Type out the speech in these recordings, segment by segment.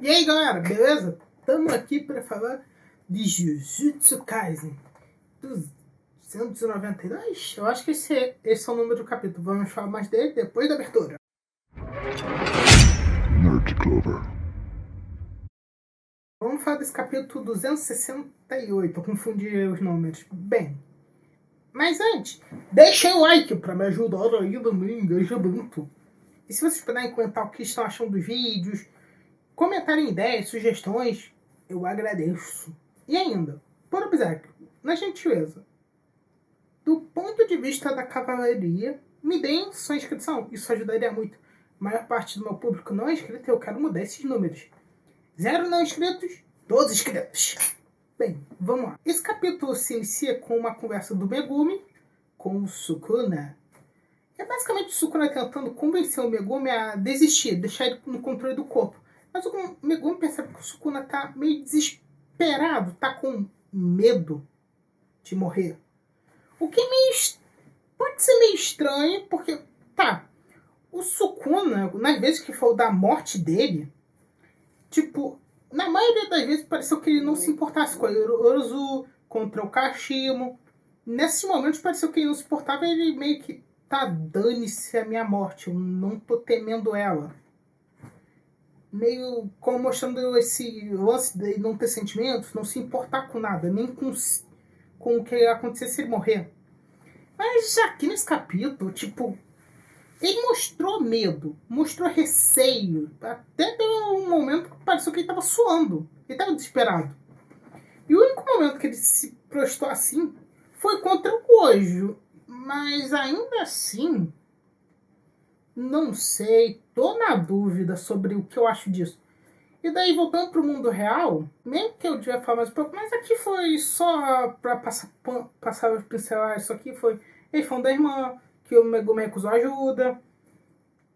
E aí galera, beleza? Estamos aqui para falar de Jujutsu Kaisen 292. Eu acho que esse é o número do capítulo. Vamos falar mais dele depois da abertura. Nerd Clover. Vamos falar desse capítulo 268. Eu confundi os números. Bem, mas antes, deixem o like para me ajudar aí no meu engajamento. E se vocês puderem comentar o que estão achando dos vídeos, comentarem ideias, sugestões, eu agradeço. E ainda, por obséquio, na gentileza, do ponto de vista da cavalaria, me deem sua inscrição. Isso ajudaria muito. A maior parte do meu público não é inscrito e eu quero mudar esses números. 0 não inscritos, 12 inscritos. Bem, vamos lá. Esse capítulo se inicia com uma conversa do Megumi com o Sukuna. É basicamente o Sukuna tentando convencer o Megumi a desistir, deixar ele no controle do corpo. Mas o Megumi percebe que o Sukuna tá meio desesperado, tá com medo de morrer. O que pode ser meio estranho, porque, o Sukuna, nas vezes que falou da morte dele, na maioria das vezes pareceu que ele não se importasse com a Yorozu, contra o Kashimo. Nesses momentos pareceu que ele não se importava, ele meio que, dane-se a minha morte, eu não tô temendo ela. Meio como mostrando esse lance de não ter sentimentos, não se importar com nada, nem com o que ia acontecer se ele morrer. Mas aqui nesse capítulo, ele mostrou medo, mostrou receio, até deu um momento que pareceu que ele estava suando, ele estava desesperado. E o único momento que ele se prostrou assim foi contra o Gojo, mas ainda assim, não sei, tô na dúvida sobre o que eu acho disso. E daí, voltando pro mundo real, mesmo que eu devia falar mais um pouco, mas aqui foi só pra passar os pincelares. Isso aqui foi eles falando da irmã, que o Megumi recusou ajuda,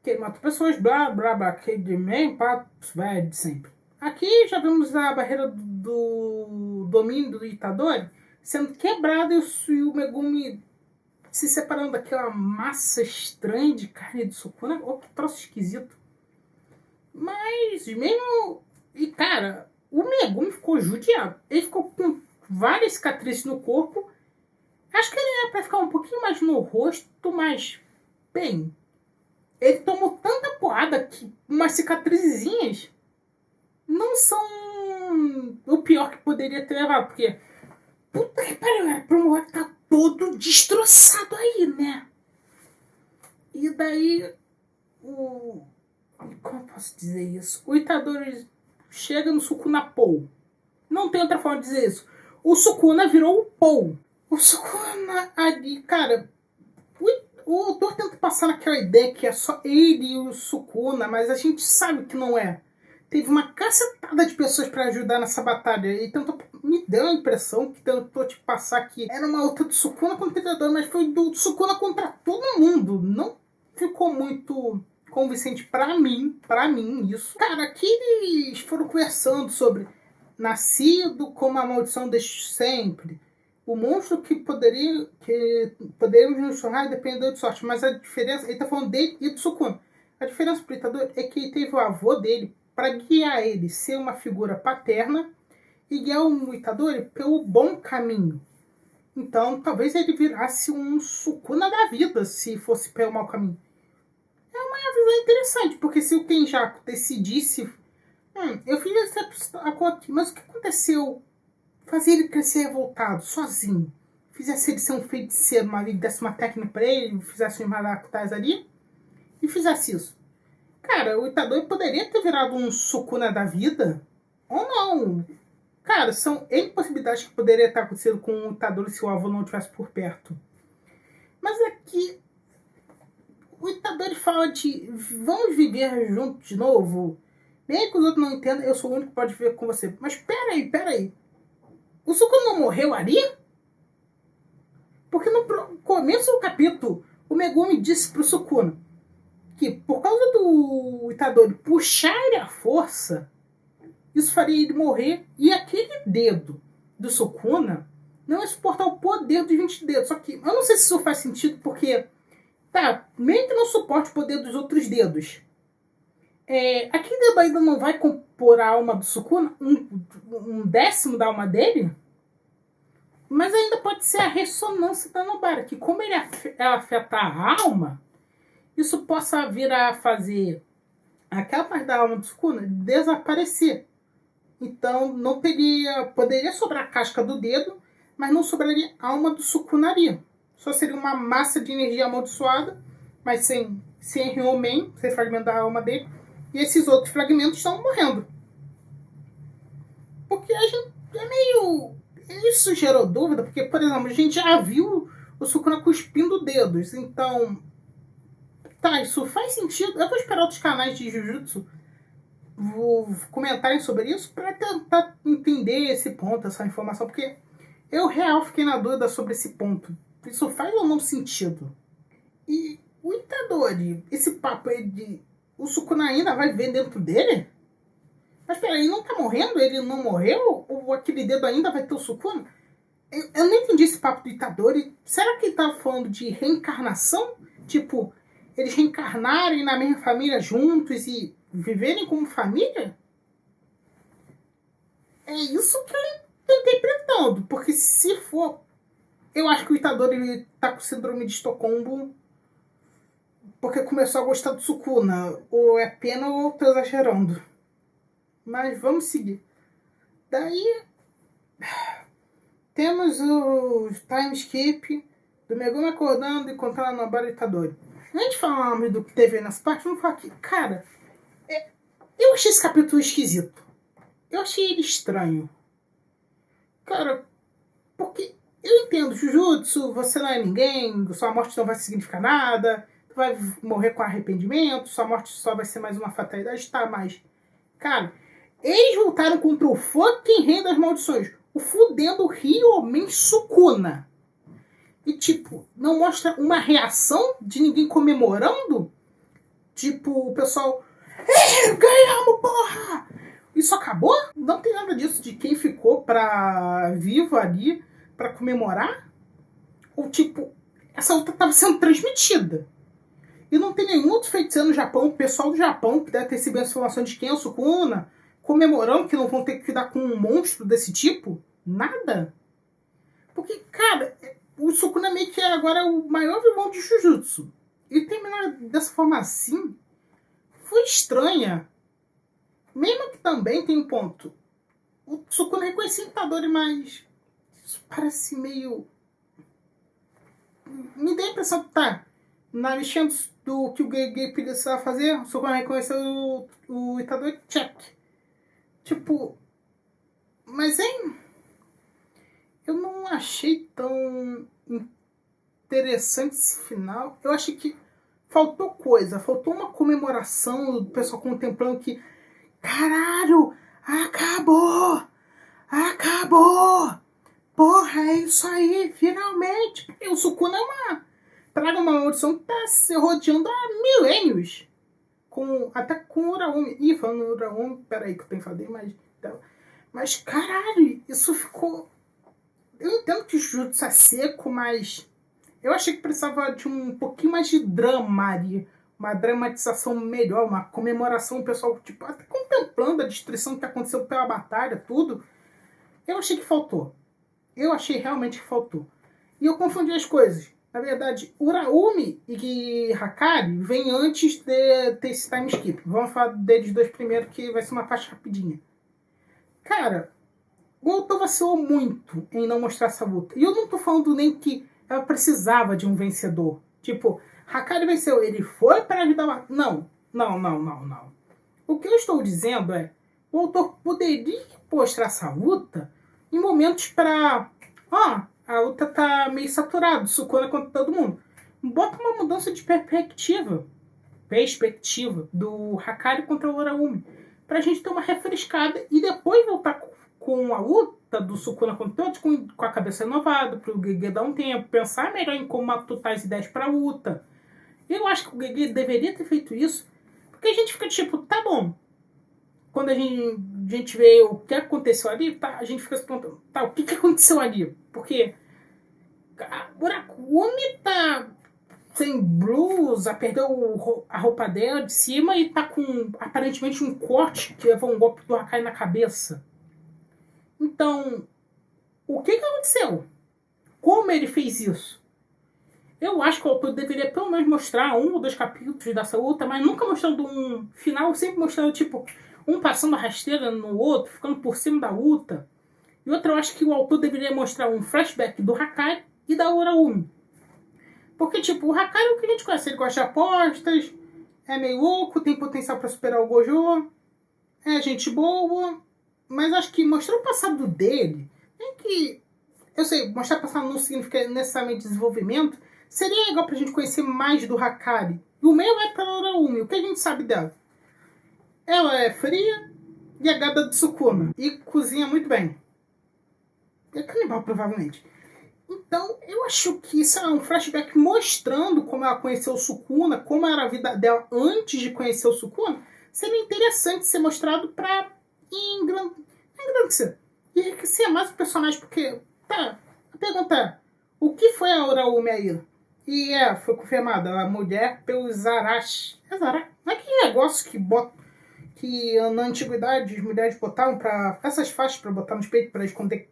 que ele matou pessoas, blá, blá, blá, que de meio papos velho de sempre. Aqui já vemos a barreira do domínio do Itadori sendo quebrada e o Megumi se separando daquela massa estranha de carne de Sukuna. Oh, que troço esquisito. Mas mesmo... E cara, o Megumi ficou judiado. Ele ficou com várias cicatrizes no corpo. Acho que ele era pra ficar um pouquinho mais no rosto, mas... Bem... Ele tomou tanta porrada que umas cicatrizinhas não são o pior que poderia ter levado. Porque... Puta que pariu, era pra um moleque tá todo destroçado aí, né? E daí... Como eu posso dizer isso? O Itadori chega no Sukuna Pou. Não tem outra forma de dizer isso. O Sukuna virou o Pou. O Sukuna ali, cara... O autor tenta passar naquela ideia que é só ele e o Sukuna, mas a gente sabe que não é. Teve uma cacetada de pessoas para ajudar nessa batalha. E me deu a impressão que tentou te passar que era uma luta do Sukuna contra o Itadori, mas foi do Sukuna contra todo mundo. Não ficou muito convincente pra mim isso. Cara, aqui eles foram conversando sobre nascido como a maldição desde sempre. O monstro que poderíamos nos tornar dependendo de sorte. Mas a diferença, ele tá falando dele e do Sukuna. A diferença pro Itadori é que ele teve o avô dele para guiar ele, ser uma figura paterna e guiar o Itadori pelo bom caminho. Então, talvez ele virasse um Sukuna da vida se fosse pelo mau caminho. É uma visão interessante, porque se o Kenjaku decidisse eu fiz essa aqui, mas o que aconteceu? Fazer ele crescer revoltado, sozinho. Fizesse ele ser um feiticeiro, desse uma técnica pra ele, fizesse uns maracutaus ali, e fizesse isso. Cara, o Itadori poderia ter virado um Sukuna da vida, ou não. Cara, são N possibilidades que poderia estar acontecendo com o Itadori se o avô não estivesse por perto. Mas aqui, o Itadori fala de vamos viver juntos de novo. Bem que os outros não entendam, eu sou o único que pode viver com você. Mas peraí. O Sukuna não morreu ali? Porque no começo do capítulo, o Megumi disse pro Sukuna que por causa do Itadori puxar ele à força, isso faria ele morrer. E aquele dedo do Sukuna não ia suportar o poder dos 20 dedos. Só que eu não sei se isso faz sentido, porque meio que não suporta o poder dos outros dedos. Aquele dedo ainda não vai compor a alma do Sukuna, um décimo da alma dele, mas ainda pode ser a ressonância da Nobara, que como ela afeta a alma, isso possa vir a fazer aquela parte da alma do Sukuna desaparecer. Então não poderia sobrar a casca do dedo, mas não sobraria a alma do Sukuna. Só seria uma massa de energia amaldiçoada, mas sem Ryomen, sem fragmento da alma dele. E esses outros fragmentos estão morrendo. Porque a gente é meio... Isso gerou dúvida, porque, por exemplo, a gente já viu o Sukuna cuspindo dedos. Então, tá, isso faz sentido. Eu vou esperar outros canais de Jujutsu comentarem sobre isso para tentar entender esse ponto, essa informação. Porque eu, real, fiquei na dúvida sobre esse ponto. Isso faz ou não sentido? E o Itadori, esse papo aí de... O Sukuna ainda vai ver dentro dele? Mas peraí, ele não tá morrendo? Ele não morreu? Ou aquele dedo ainda vai ter o Sukuna? Eu não entendi esse papo do Itadori. Será que ele tava falando de reencarnação? Tipo, eles reencarnarem na mesma família juntos e viverem como família? É isso que eu tô interpretando. Porque se for... Eu acho que o Itadori ele tá com síndrome de Estocolmo porque começou a gostar do Sukuna. Ou é pena ou eu tô exagerando. Mas vamos seguir. Daí temos o time skip do Megumi acordando e contando a Nobara e Itadori. Antes de falarmos do que teve nessa parte, vamos falar aqui. Cara, eu achei esse capítulo esquisito. Eu achei ele estranho. Cara, porque eu entendo, Jujutsu, você não é ninguém, sua morte não vai significar nada, tu vai morrer com arrependimento, sua morte só vai ser mais uma fatalidade, tá, mas... Cara, eles lutaram contra o fucking rei das maldições, o fudendo Ryomen Sukuna. E, tipo, não mostra uma reação de ninguém comemorando? Tipo, o pessoal... ganhamos, porra! Isso acabou? Não tem nada disso de quem ficou vivo ali pra comemorar? Ou, tipo, essa luta tava sendo transmitida. E não tem nenhum outro feiticeiro no Japão, o pessoal do Japão, que deve ter recebido essa informação de quem é o Sukuna, comemorando que não vão ter que lidar com um monstro desse tipo? Nada. Porque, cara, o Sukuna meio que agora é o maior vilão de Jujutsu. E terminar dessa forma assim foi estranha. Mesmo que também tem um ponto. O Sukuna reconhecia o Itadori, mas isso parece meio... Me dá a impressão que tá na mexendo do que o Gege precisava fazer, o Sukuna reconheceu o Itadori, check. Tipo, mas eu não achei tão interessante esse final. Eu achei que faltou coisa, faltou uma comemoração do pessoal contemplando que, caralho, acabou! Acabou! Porra, é isso aí, finalmente! Porque o Sukuna é uma praga, uma maldição que tá se rodeando há milênios. Até com o Uraumi. Ih, falando no Uraumi, peraí que eu tenho que fazer, mas caralho, isso ficou... Eu entendo que o Jujutsu é seco, mas eu achei que precisava de um pouquinho mais de drama ali. Uma dramatização melhor, uma comemoração, o pessoal, tipo, até contemplando a destruição que aconteceu pela batalha, tudo. Eu achei que faltou. Eu achei realmente que faltou. E eu confundi as coisas. Na verdade, Uraumi e Hakari vêm antes de ter esse time skip. Vamos falar deles dois primeiro, que vai ser uma parte rapidinha. Cara, o autor vacilou muito em não mostrar essa luta. E eu não tô falando nem que ela precisava de um vencedor. Tipo, Hakari venceu, ele foi para ajudar... Não. O que eu estou dizendo é, o autor poderia mostrar essa luta em momentos para... a luta tá meio saturada, Sukuna contra todo mundo. Bota uma mudança de perspectiva do Hakari contra o Uraumi, pra gente ter uma refrescada e depois voltar com a luta do Sukuna contra todos, com a cabeça renovada, pro Gege dar um tempo, pensar melhor em como matutar as ideias pra luta. Eu acho que o Gege deveria ter feito isso, porque a gente fica tipo, tá bom. Quando a gente vê o que aconteceu ali, tá, a gente fica se perguntando, tá, o que aconteceu ali? Porque o Uraumi tá sem blusa, perdeu a roupa dela de cima e tá com aparentemente um corte que levou um golpe do Hakai na cabeça. Então, o que aconteceu? Como ele fez isso? Eu acho que o autor deveria pelo menos mostrar 1 ou 2 capítulos dessa luta, mas nunca mostrando um final, sempre mostrando, tipo, um passando a rasteira no outro, ficando por cima da luta. E outra, eu acho que o autor deveria mostrar um flashback do Hakai e da Uraumi. Porque, tipo, o Hakai é o que a gente conhece. Ele gosta de apostas, é meio louco, tem potencial para superar o Gojo, é gente boa. Mas acho que mostrar o passado dele, nem que... Eu sei, mostrar o passado não significa necessariamente desenvolvimento. Seria legal pra gente conhecer mais do Hakari. E o meio vai pra Uraumi. O que a gente sabe dela? Ela é fria e é gada de Sukuna. E cozinha muito bem. É canibal, provavelmente. Então, eu acho que isso é um flashback mostrando como ela conheceu o Sukuna, como era a vida dela antes de conhecer o Sukuna, seria interessante ser mostrado pra engrandecer. E enriquecer mais o personagem, porque, tá, a pergunta é, o que foi a Uraumi aí? E foi confirmada, a mulher pelos Zarashi. É Zarashi? Não é que negócio que na antiguidade as mulheres botavam pra... essas faixas pra botar nos peitos pra esconder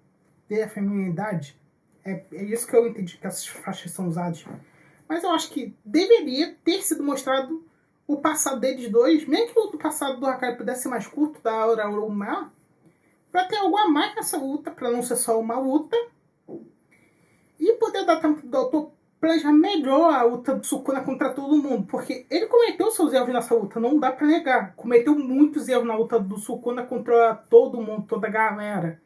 a feminilidade. É isso que eu entendi que essas faixas são usadas. Mas eu acho que deveria ter sido mostrado o passado deles dois, mesmo que o passado do Hakai pudesse ser mais curto, da Uraumi, pra ter algo a mais nessa luta, pra não ser só uma luta. E poder dar tempo do autor planejar melhor a luta do Sukuna contra todo mundo. Porque ele cometeu seus erros nessa luta, não dá pra negar. Cometeu muitos erros na luta do Sukuna contra todo mundo, toda a galera.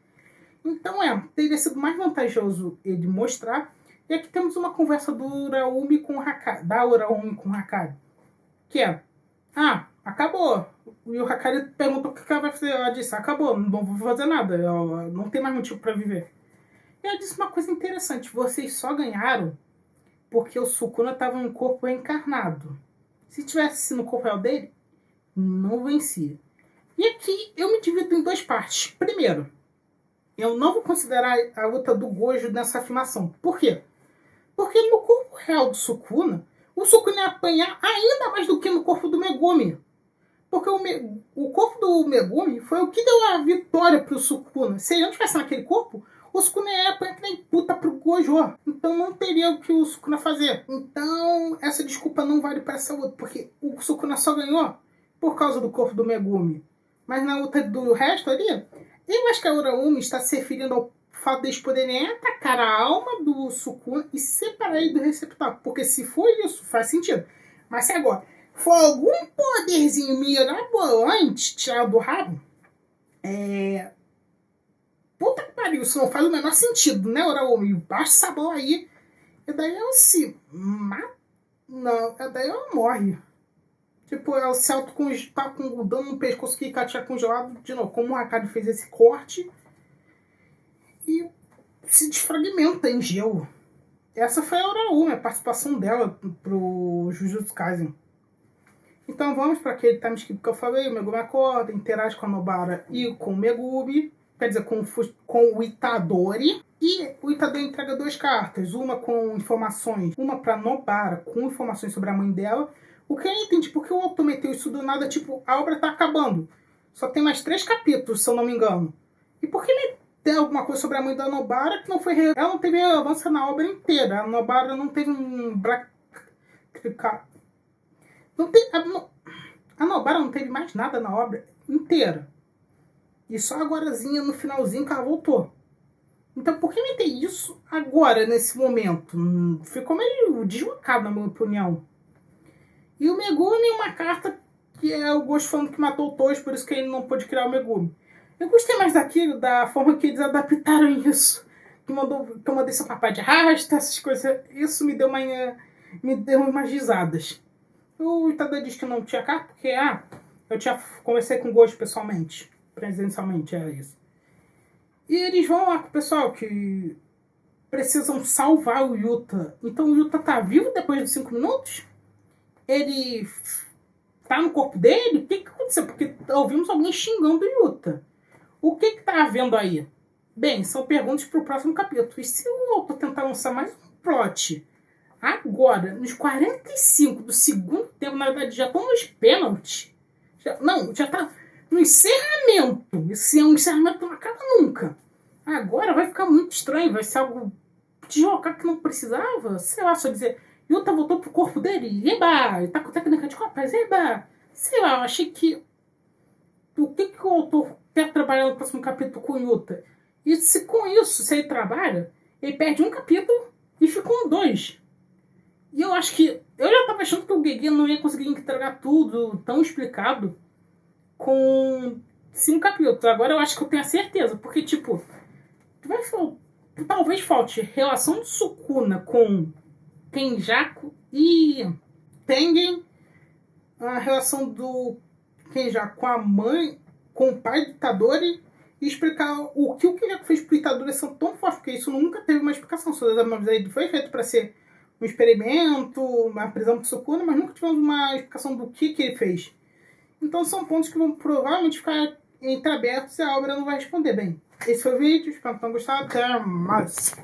Então teria sido mais vantajoso ele mostrar. E aqui temos uma conversa do Uraumi com o Hakari, da Uraumi com o Hakari. Que acabou. E o Hakari perguntou o que ela vai fazer. Ela disse, acabou, não vou fazer nada. Ela não tem mais motivo pra viver. E ela disse uma coisa interessante. Vocês só ganharam porque o Sukuna estava em um corpo reencarnado. Se tivesse no corpo real dele, não vencia. E aqui eu me divido em 2 partes. Primeiro, eu não vou considerar a luta do Gojo nessa afirmação. Por quê? Porque no corpo real do Sukuna, o Sukuna ia apanhar ainda mais do que no corpo do Megumi. Porque o corpo do Megumi foi o que deu a vitória pro Sukuna. Se ele não estivesse naquele corpo, o Sukuna ia apanhar que nem puta pro Gojo. Então não teria o que o Sukuna fazer. Então essa desculpa não vale para essa luta. Porque o Sukuna só ganhou por causa do corpo do Megumi. Mas na luta do resto ali, eu acho que a Uraumi está se referindo ao fato deles poderem atacar a alma do Sukuna e separar ele do receptáculo. Porque se for isso, faz sentido. Mas se agora for algum poderzinho mirabolante tirado do rabo, puta que pariu, isso não faz o menor sentido, né, Uraumi? Baixa essa bola aí. E daí ela se mata. Não, daí ela morre. Tipo, ela se tá com o dano no pescoço que tinha congelado de novo. Como o Hakari fez esse corte e se desfragmenta em gelo. Essa foi a Uraumi, a participação dela pro Jujutsu Kaisen. Então vamos para aquele time skip que eu falei. O Megumi acorda, interage com a Nobara e com o Megumi. Quer dizer, com o Itadori. E o Itadori entrega 2 cartas. Uma com informações. Uma para Nobara, com informações sobre a mãe dela. O que eu entendi, porque o autor meteu isso do nada, tipo, a obra tá acabando. Só tem mais 3 capítulos, se eu não me engano. E por que meter alguma coisa sobre a mãe da Nobara que não foi... Ela não teve relevância na obra inteira. A Nobara não teve um... A Nobara não teve mais nada na obra inteira. E só agorazinha no finalzinho que ela voltou. Então por que meter isso agora, nesse momento? Ficou meio deslocado, na minha opinião. E o Megumi é uma carta que é o Gojo falando que matou o Tojo, por isso que ele não pôde criar o Megumi. Eu gostei mais daquilo, da forma que eles adaptaram isso. Que eu mandei seu papai de arrasta, essas coisas. Isso me deu umas risadas. O Itadori disse que não tinha carta, porque eu conversei com o Gojo pessoalmente. Presencialmente, era isso. E eles vão lá com o pessoal que precisam salvar o Yuta. Então o Yuta tá vivo depois de 5 minutos? Ele tá no corpo dele? O que aconteceu? Porque ouvimos alguém xingando o Yuta. O que tá havendo aí? Bem, são perguntas pro próximo capítulo. E se o autor tentar lançar mais um plot Agora, nos 45 do segundo tempo, na verdade, já estão nos pênaltis. Já tá no encerramento. Esse é um encerramento que não acaba nunca. Agora vai ficar muito estranho. Vai ser algo deslocar que não precisava. Sei lá, só dizer... Yuta voltou pro corpo dele. Eba! Ele tá com técnica de copas. Eba! Sei lá, eu achei que... O que o autor quer trabalhar no próximo capítulo com o Yuta? E se com isso, se ele trabalha, ele perde um capítulo e ficou 2. E eu acho que... Eu já tava achando que o Gege não ia conseguir entregar tudo tão explicado com 5 capítulos. Agora eu acho que eu tenho a certeza. Porque, tipo... Talvez falte relação de Sukuna com Kenjaku e Tengen. A relação do Kenjaku com a mãe, com o pai do Itadori. E explicar o que o Kenjaku fez pro Itadori são tão fortes. Porque isso nunca teve uma explicação. Só foi feito para ser um experimento, uma prisão pro Sukuna, mas nunca tivemos uma explicação do que ele fez. Então são pontos que vão provavelmente ficar entreabertos e a obra não vai responder bem. Esse foi o vídeo, espero que tenham gostado. Até mais!